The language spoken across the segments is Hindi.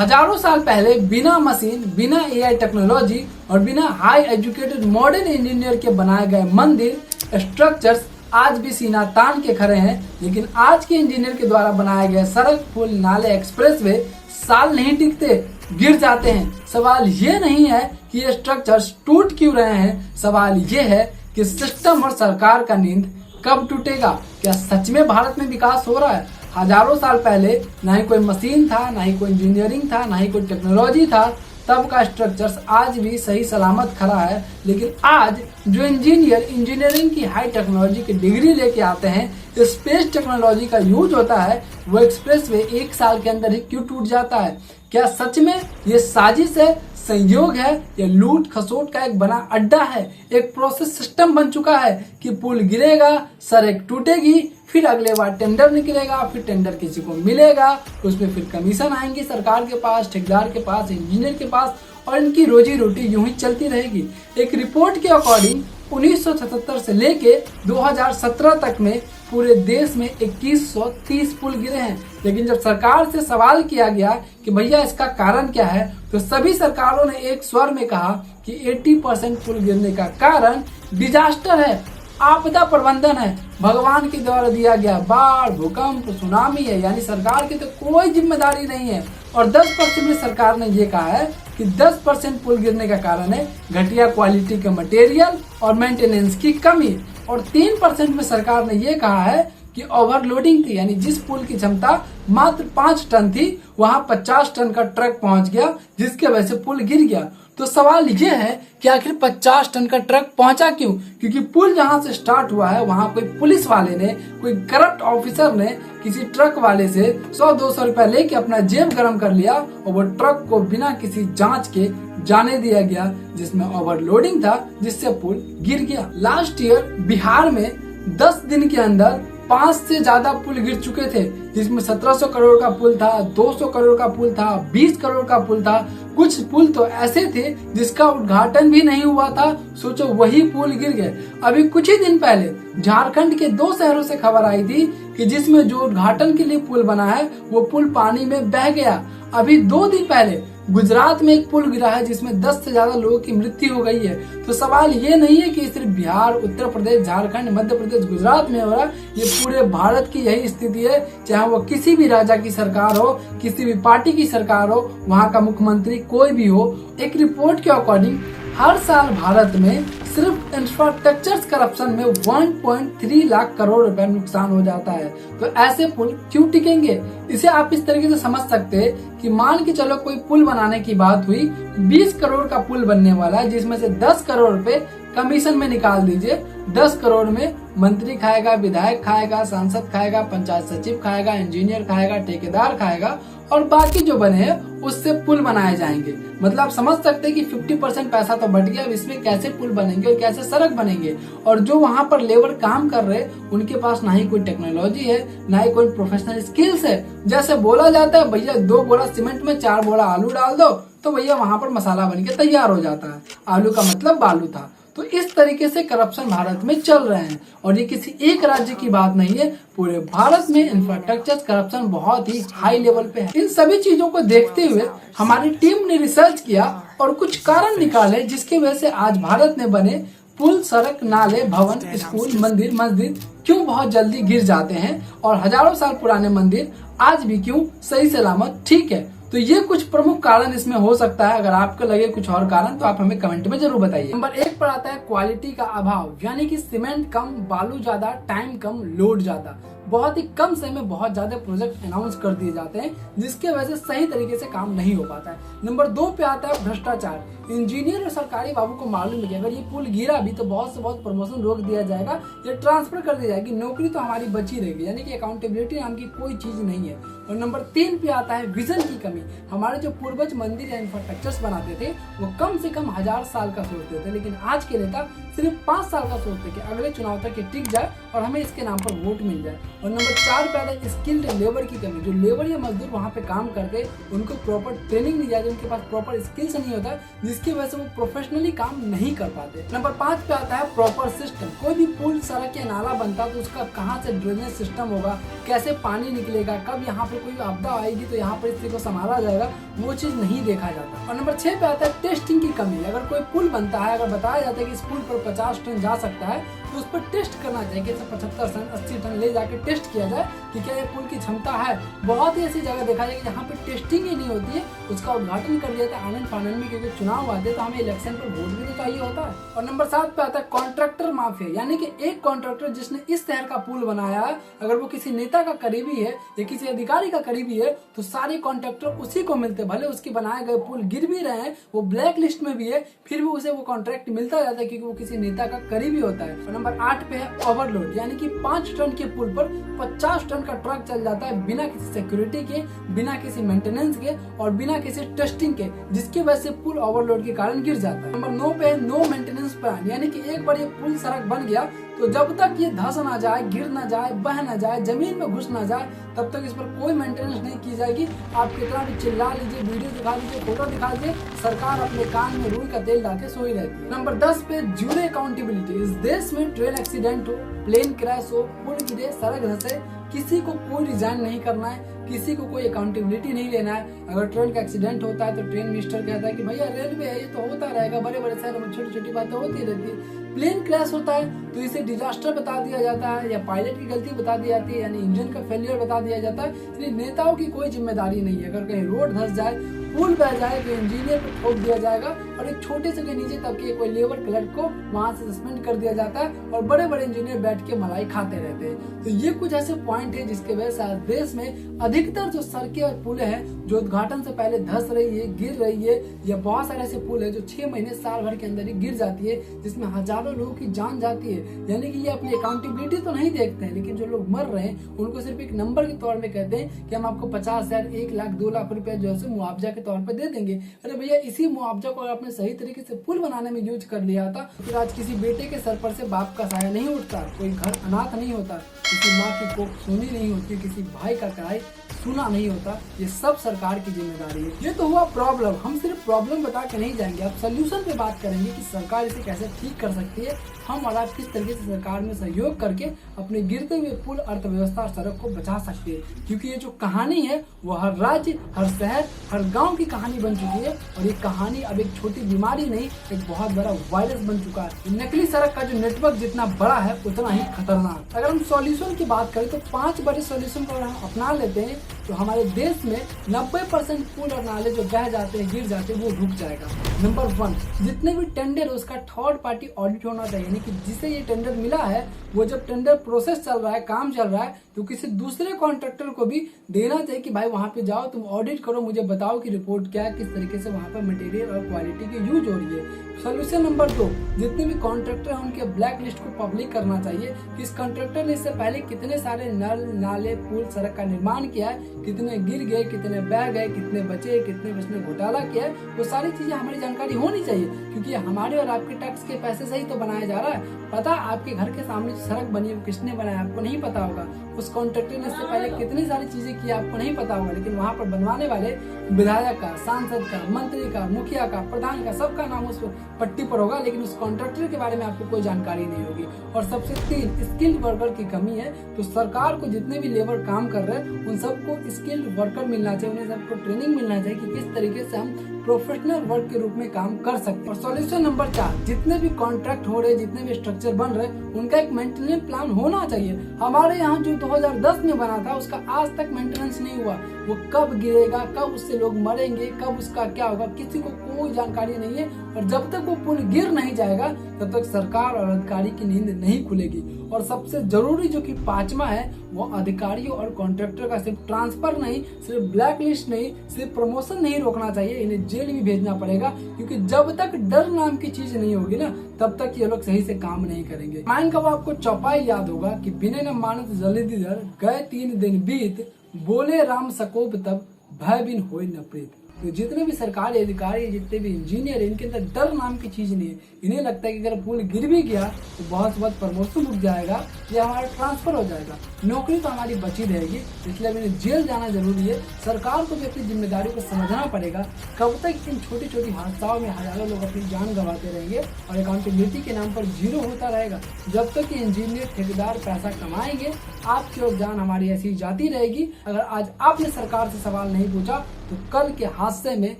हजारों साल पहले बिना मशीन, बिना एआई टेक्नोलॉजी और बिना हाई एजुकेटेड मॉडर्न इंजीनियर के बनाए गए मंदिर स्ट्रक्चर्स आज भी सीना तान के खड़े हैं। लेकिन आज के इंजीनियर के द्वारा बनाए गए सड़क, पुल, नाले, एक्सप्रेसवे साल नहीं टिकते, गिर जाते हैं। सवाल ये नहीं है कि ये स्ट्रक्चर्स टूट क्यों रहे हैं, सवाल ये है कि सिस्टम और सरकार का नींद कब टूटेगा। क्या सच में भारत में विकास हो रहा है? हजारों साल पहले ना ही कोई मशीन था, ना ही कोई इंजीनियरिंग था, ना ही कोई टेक्नोलॉजी था, तब का स्ट्रक्चर्स आज भी सही सलामत खड़ा है। लेकिन आज जो इंजीनियर इंजीनियरिंग की हाई टेक्नोलॉजी की डिग्री लेके आते हैं, स्पेस टेक्नोलॉजी का यूज होता है, वो एक्सप्रेसवे 1 साल के अंदर ही क्यों टूट जाता है? क्या सच में ये साजिश है, संयोग है, या लूट खसोट का एक बना अड्डा है? एक प्रोसेस सिस्टम बन चुका है कि पुल गिरेगा, सड़क टूटेगी, फिर अगले बार टेंडर निकलेगा, फिर टेंडर किसी को मिलेगा, उसमें फिर कमीशन आएंगी सरकार के पास, ठेकेदार के पास, इंजीनियर के पास, और इनकी रोजी रोटी यूं ही चलती रहेगी। एक रिपोर्ट के अकॉर्डिंग 1977 से लेके 2017 तक में पूरे देश में 2130 पुल गिरे हैं। लेकिन जब सरकार से सवाल किया गया कि भैया इसका कारण क्या है, तो सभी सरकारों ने एक स्वर में कहा कि 80% पुल गिरने का कारण डिजास्टर है, आपदा प्रबंधन है, भगवान के द्वारा दिया गया बाढ़, भूकंप, सुनामी है, यानी सरकार की तो कोई जिम्मेदारी नहीं है। और 10% में सरकार ने ये कहा है कि 10% पुल गिरने का कारण है घटिया क्वालिटी के मटेरियल और मेंटेनेंस की कमी। और 3% में सरकार ने ये कहा है कि ओवरलोडिंग थी, यानी जिस पुल की क्षमता मात्र 5 टन थी, वहां 50 टन का ट्रक पहुंच गया, जिसके वजह से पुल गिर गया। तो सवाल ये है कि आखिर 50 टन का ट्रक पहुंचा क्यों? क्योंकि पुल जहां से स्टार्ट हुआ है, वहां कोई पुलिस वाले ने, कोई करप्ट ऑफिसर ने किसी ट्रक वाले से 100-200 रुपए लेके अपना जेब गर्म कर लिया, और वो ट्रक को बिना किसी जांच के जाने दिया गया, जिसमें ओवरलोडिंग था, जिससे पुल गिर गया। लास्ट ईयर बिहार में 10 दिन के अंदर 5 से ज्यादा पुल गिर चुके थे, जिसमें 1700 करोड़ का पुल था, 200 करोड़ का पुल था, 20 करोड़ का पुल था। कुछ पुल तो ऐसे थे जिसका उद्घाटन भी नहीं हुआ था, सोचो वही पुल गिर गए। अभी कुछ ही दिन पहले झारखंड के 2 शहरों से खबर आई थी कि जिसमें जो उद्घाटन के लिए पुल बना है, वो पुल पानी में बह गया। अभी 2 दिन पहले गुजरात में एक पुल गिरा है, जिसमें 10 से ज्यादा लोगों की मृत्यु हो गई है। तो सवाल ये नहीं है कि सिर्फ बिहार, उत्तर प्रदेश, झारखंड, मध्य प्रदेश, गुजरात में हो रहा, ये पूरे भारत की यही स्थिति है। चाहे वो किसी भी राजा की सरकार हो, किसी भी पार्टी की सरकार हो, वहाँ का मुख्यमंत्री कोई भी हो। एक रिपोर्ट के अकॉर्डिंग हर साल भारत में सिर्फ इंफ्रास्ट्रक्चर करप्शन में 1.3 लाख करोड़ रुपए नुकसान हो जाता है। तो ऐसे पुल क्यों टिकेंगे? इसे आप इस तरीके से समझ सकते हैं कि मान के चलो कोई पुल बनाने की बात हुई, 20 करोड़ का पुल बनने वाला है, जिसमें से 10 करोड़ रुपए कमीशन में निकाल दीजिए। 10 करोड़ में मंत्री खाएगा, विधायक खाएगा, सांसद खाएगा, पंचायत सचिव खाएगा, इंजीनियर खाएगा, ठेकेदार खाएगा, और बाकी जो बने हैं उससे पुल बनाए जाएंगे। मतलब आप समझ सकते हैं कि 50% पैसा तो बट गया। अब इसमें कैसे पुल बनेंगे और कैसे सड़क बनेंगे? और जो वहाँ पर लेबर काम कर रहे हैं, उनके पास ना ही कोई टेक्नोलॉजी है, ना ही कोई प्रोफेशनल स्किल्स है। जैसे बोला जाता है भैया 2 बोरा सीमेंट में 4 बोरा आलू डाल दो, तो भैया वहाँ पर मसाला बन के तैयार हो जाता है। आलू का मतलब बालू था। तो इस तरीके से करप्शन भारत में चल रहे हैं, और ये किसी एक राज्य की बात नहीं है, पूरे भारत में इंफ्रास्ट्रक्चर करप्शन बहुत ही हाई लेवल पे है। इन सभी चीजों को देखते हुए हमारी टीम ने रिसर्च किया और कुछ कारण निकाले, जिसकी वजह से आज भारत में बने पुल, सड़क, नाले, भवन, स्कूल, मंदिर, मस्जिद क्यों बहुत जल्दी गिर जाते हैं, और हजारों साल पुराने मंदिर आज भी क्यों सही सलामत ठीक है। तो ये कुछ प्रमुख कारण इसमें हो सकता है। अगर आपको लगे कुछ और कारण तो आप हमें कमेंट में जरूर बताइए। नंबर 1 पर आता है क्वालिटी का अभाव, यानी कि सीमेंट कम, बालू ज्यादा, टाइम कम, लोड ज्यादा। बहुत ही कम समय में बहुत ज्यादा प्रोजेक्ट अनाउंस कर दिए जाते हैं, जिसके वजह से सही तरीके से काम नहीं हो पाता है। नंबर 2 पे आता है भ्रष्टाचार। इंजीनियर और सरकारी बाबू को मालूम है कि अगर ये पुल गिरा भी तो बहुत से बहुत प्रमोशन रोक दिया जाएगा या ट्रांसफर कर दी जाएगी, नौकरी तो हमारी बची रहेगी, यानी कि अकाउंटेबिलिटी नाम की कोई चीज नहीं है। और नंबर 3 पे आता है विजन की कमी। हमारे जो पूर्वज मंदिर या इंफ्रास्ट्रक्चर बनाते थे, वो कम से कम 1000 साल का सोचते थे, लेकिन आज के नेता सिर्फ 5 साल का सोचते कि अगले चुनाव तक ये टिक जाए और हमें इसके नाम पर वोट मिल जाए। और नंबर 4 पे आता है स्किल्ड लेबर की कमी। जो लेबर या मजदूर वहाँ पे काम करते उनको प्रॉपर ट्रेनिंग नहीं जाती, उनके पास प्रॉपर स्किल्स नहीं होता, जिसकी वजह से वो प्रोफेशनली काम नहीं कर पाते। नंबर 5 पे आता है प्रॉपर सिस्टम। कोई भी पुल, सड़क या नाला बनता तो उसका कहाँ से ड्रेनेज सिस्टम होगा, कैसे पानी निकलेगा, कब यहाँ पे कोई आपदा आएगी तो यहाँ पर इसी को संभाला जाएगा, वो चीज नहीं देखा जाता। और नंबर 6 पे आता है टेस्टिंग की कमी। अगर कोई पुल बनता है, अगर बताया जाता है कि इस पुल पर 50 टन जा सकता है तो उस पर टेस्ट करना चाहिए कि 75 टन 80 टन ले जाके टेस्ट किया जाए कि क्या ये पुल की क्षमता है। बहुत ही ऐसी जगह देखा जाए कि जहाँ पे टेस्टिंग ही नहीं होती है, उसका उद्घाटन कर दिया था आनंद फानंद में, क्योंकि चुनाव आते तो हमें इलेक्शन पर वोट भी तो चाहिए होता है। और नंबर 7 पे आता है कॉन्ट्रैक्टर माफिया, यानी कि एक कॉन्ट्रैक्टर जिसने इस शहर का पुल बनाया है, अगर वो किसी नेता का करीबी है या किसी अधिकारी का करीबी है तो सारे कॉन्ट्रैक्टर उसी को मिलते, भले उसके बनाए गए पुल गिर भी रहे हैं, वो ब्लैक लिस्ट में भी है, फिर भी उसे वो कॉन्ट्रैक्ट मिलता जाता है क्योंकि वो किसी नेता का करीबी होता है। और नंबर 8 पे है ओवरलोड, यानी कि 5 टन के पुल पर 50 टन का ट्रक चल जाता है बिना किसी सिक्योरिटी के, बिना किसी मेंटेनेंस के और बिना किसी टेस्टिंग के, जिसकी वजह से पुल ओवरलोड के कारण गिर जाता है। नंबर 9 पे है नो मेंटेनेंस प्लान, यानी कि एक बार ये पुल सड़क बन गया तो जब तक ये धंस ना जाए, गिर ना जाए, बह ना जाए, जमीन में घुस ना जाए, तब तक इस पर कोई मेंटेनेंस नहीं की जाएगी। आप कितना भी चिल्ला लीजिए, वीडियो दिखा दीजिए, फोटो दिखा दीजिए, सरकार अपने कान में रुई का तेल डाल के सोई रहती है। नंबर 10 पे जीरो अकाउंटेबिलिटी। इस देश में ट्रेन एक्सीडेंट हो, प्लेन क्रैश हो, पुल गिरे, सड़क धंसे, किसी को कोई रिजाइन नहीं करना है, किसी को कोई अकाउंटेबिलिटी नहीं लेना है। अगर ट्रेन का एक्सीडेंट होता है तो ट्रेन मिनिस्टर कहता है कि भैया रेलवे है, ये तो होता रहेगा, बड़े बड़े शहरों में छोटी छोटी बातें होती रहती है। प्लेन क्रैश होता है तो इसे डिजास्टर बता दिया जाता है या पायलट की गलती बता दी जाती है, यानी इंजन का फेलियर बता दिया जाता है। इसलिए नेताओं की कोई जिम्मेदारी नहीं है। अगर कहीं रोड धंस जाए, पुल बह जाए तो इंजीनियर को ठोक दिया जाएगा और एक छोटे से नीचे तबके कोई लेबर क्लर्क को वहां से सस्पेंड कर दिया जाता है और बड़े बड़े इंजीनियर बैठ के मलाई खाते रहते हैं। तो ये कुछ ऐसे पॉइंट है जिसके वजह से आज देश में अधिकतर जो सड़कें और पुल है जो उद्घाटन से पहले धंस रही है, गिर रही है, या बहुत सारे ऐसे पुल है जो 6 महीने साल भर के अंदर ही गिर जाती है, जिसमें हजारों लोगों की जान जाती है। यानी कि ये अपनी अकाउंटेबिलिटी तो नहीं देखते हैं, लेकिन जो लोग मर रहे हैं उनको सिर्फ एक नंबर के तौर में कहते हैं कि हम आपको 50,000, 1 लाख, 2 लाख रुपए जो है मुआवजा के तौर पर दे देंगे। अरे भैया, इसी मुआवजा को आपने सही तरीके से पुल बनाने में यूज कर लिया था, फिर आज किसी बेटे के सर पर से बाप का साया नहीं उठता, कोई घर अनाथ नहीं होता, किसी माँ की कोख सूनी नहीं होती, किसी भाई का कढ़ाई सुना नहीं होता। ये सब सरकार की जिम्मेदारी है। ये तो हुआ प्रॉब्लम। हम सिर्फ प्रॉब्लम बता के नहीं जाएंगे, अब सोल्यूशन पे बात करेंगे कि सरकार इसे कैसे ठीक कर सकती है। हम और आप किस तरीके से सरकार में सहयोग करके अपने गिरते हुए पुल, अर्थव्यवस्था और सड़क को बचा सकते हैं, क्योंकि ये जो कहानी है वो हर राज्य, हर शहर, हर गांव की कहानी बन चुकी है और ये कहानी अब एक छोटी बीमारी नहीं, एक बहुत बड़ा वायरस बन चुका है। नकली सड़क का जो नेटवर्क जितना बड़ा है उतना ही खतरनाक। अगर हम सॉल्यूशन की बात करें तो 5 बड़े सॉल्यूशन को हम अपना लेते हैं तो हमारे देश में 90% पुल और नाले जो बह जाते हैं, गिर जाते हैं, वो रुक जाएगा। नंबर 1, जितने भी टेंडर है उसका थर्ड पार्टी ऑडिट होना चाहिए, यानी कि जिसे ये टेंडर मिला है वो जब टेंडर प्रोसेस चल रहा है, काम चल रहा है, तो किसी दूसरे कॉन्ट्रैक्टर को भी देना चाहिए कि भाई वहां पे जाओ, तुम ऑडिट करो, मुझे बताओ कि रिपोर्ट क्या है, किस तरीके से वहां पर मटेरियल और क्वालिटी की यूज हो रही है। सोल्यूशन नंबर 2, जितने भी कॉन्ट्रैक्टर हैं उनके ब्लैक लिस्ट को पब्लिक करना चाहिए कि इस कॉन्ट्रैक्टर ने इससे पहले कितने सारे नल, नाले, पुल, सड़क का निर्माण किया है, कितने गिर गए, कितने बह गए, कितने बचे, कितने उसने घोटाला किया है, वो सारी चीजें हमारी जानकारी होनी चाहिए, क्योंकि हमारे और आपके टैक्स के पैसे से ही तो बनाया जा रहा है। पता आपके घर के सामने जो सड़क बनी है वो किसने बनाया आपको नहीं पता होगा, उस कॉन्ट्रैक्टर ने इससे पहले कितनी सारी चीजें की आपको नहीं पता होगा, लेकिन वहां पर बनवाने वाले विधायक का, सांसद का, मंत्री का, मुखिया का, प्रधान का, सबका नाम उस पट्टी पर होगा, लेकिन उस कॉन्ट्रैक्टर के बारे में आपको कोई जानकारी नहीं होगी। और सबसे 3, स्किल्ड वर्कर की कमी है। तो सरकार को जितने भी लेबर काम कर रहे हैं उन सबको स्किल्ड वर्कर मिलना चाहिए, उन्हें सबको ट्रेनिंग मिलना चाहिए कि किस तरीके से हम प्रोफेशनल वर्क के रूप में काम कर सकते हैं। और सॉल्यूशन नंबर 4, जितने भी कॉन्ट्रैक्ट हो रहे, जितने भी स्ट्रक्चर बन रहे, उनका एक मेंटेनेंस प्लान होना चाहिए। हमारे यहाँ जो 2010 में बना था उसका आज तक मेंटेनेंस नहीं हुआ। वो कब गिरेगा, कब उससे लोग मरेंगे, कब उसका क्या होगा, किसी को कोई जानकारी नहीं है। और जब तक वो पुल गिर नहीं जाएगा तब तक सरकार और अधिकारी की नींद नहीं खुलेगी। और सबसे जरूरी जो कि 5वां है वो अधिकारियों और कॉन्ट्रैक्टर का सिर्फ ट्रांसफर नहीं, सिर्फ ब्लैक लिस्ट नहीं, सिर्फ प्रमोशन नहीं रोकना चाहिए, इन्हें जेल भी भेजना पड़ेगा, क्योंकि जब तक डर नाम की चीज नहीं होगी ना तब तक ये लोग सही से काम नहीं करेंगे। माइन कब आपको चौपाई याद होगा कि बिने न मानत जल्दी दर गए 3 दिन बीत, बोले राम सकोब तब भय बिन होए न प्रीत। तो जितने भी सरकारी अधिकारी, जितने भी इंजीनियर, इनके अंदर डर नाम की चीज नहीं है। इन्हें लगता है कि अगर पुल गिर भी गया तो बहुत से बहुत प्रमोशन रुक जाएगा या हमारा ट्रांसफर हो जाएगा, नौकरी तो हमारी बची रहेगी। इसलिए इन्हें जेल जाना जरूरी है। सरकार को भी अपनी जिम्मेदारी को समझना पड़ेगा। कब तक इन छोटी छोटी हादसाओं में हजारों लोग अपनी जान गंवाते रहेंगे और अकाउंटेबिलिटी के नाम पर जीरो होता रहेगा? जब तक कि इंजीनियर ठेकेदार पैसा कमाएंगे, आपकी और जान हमारी ऐसी जाती रहेगी। अगर आज आपने सरकार से सवाल नहीं पूछा तो कल के हादसे में,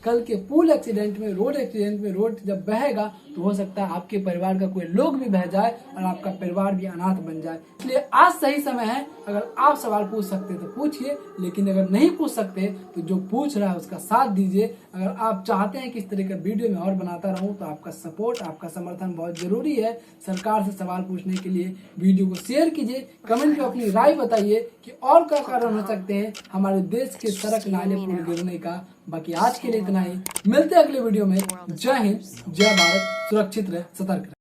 कल के पुल एक्सीडेंट में, रोड एक्सीडेंट में, रोड जब बहेगा तो हो सकता है आपके परिवार का कोई लोग भी बह जाए और आपका परिवार भी अनाथ बन जाए। इसलिए आज सही समय है। अगर आप सवाल पूछ सकते तो पूछिए, लेकिन अगर नहीं पूछ सकते तो जो पूछ रहा है उसका साथ दीजिए। अगर आप चाहते हैं कि इस तरह का वीडियो में और बनाता रहूं तो आपका सपोर्ट, आपका समर्थन बहुत जरूरी है। सरकार से सवाल पूछने के लिए वीडियो को शेयर कीजिए, कमेंट में अपनी राय बताइए कि और क्या कारण हो सकते हैं हमारे देश के सड़क नाले पुल गिरने का। बाकी आज के लिए इतना ही, मिलते हैं अगले वीडियो में। जय हिंद, जय भारत, सुरक्षित रहे, सतर्क रहे।